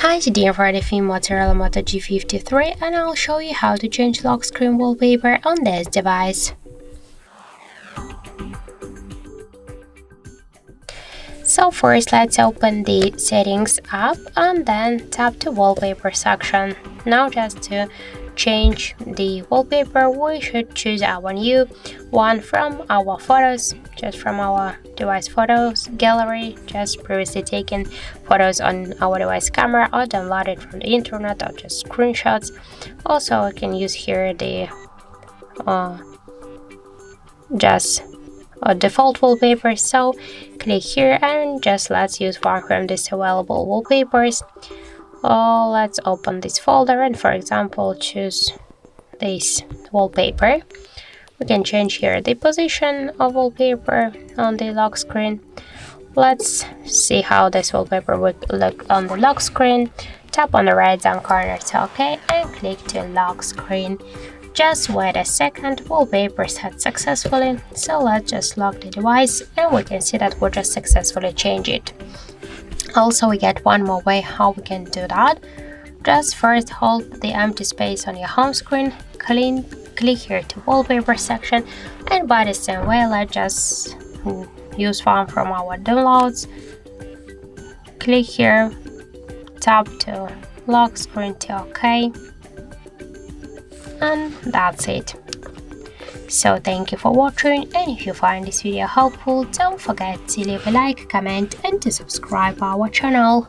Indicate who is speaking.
Speaker 1: Hi, today I'm reviewing Motorola Moto G53 and I'll show you how to change lock screen wallpaper on this device. So first let's open the settings app and then tap the wallpaper section. Now just to change the wallpaper we should choose our new one from our photos, just from our device photos gallery, just previously taken photos on our device camera or downloaded from the internet or just screenshots. Also I can use here the default wallpaper, so click here and just let's use one from these available wallpapers. Let's open this folder and for example choose this wallpaper. We can change here the position of wallpaper on the lock screen. Let's see how this wallpaper would look on the lock screen. Tap on the right down corner to OK and click to lock screen. Just wait a second, wallpaper set successfully, so let's just lock the device and we can see that we just successfully changed it. Also we get one more way how we can do that. Just first hold the empty space on your home screen, click here to wallpaper section, and by the same way let's just use one from our downloads. Click here, tap to lock screen to OK. And that's it. So thank you for watching, and if you find this video helpful, don't forget to leave a like, comment and to subscribe our channel.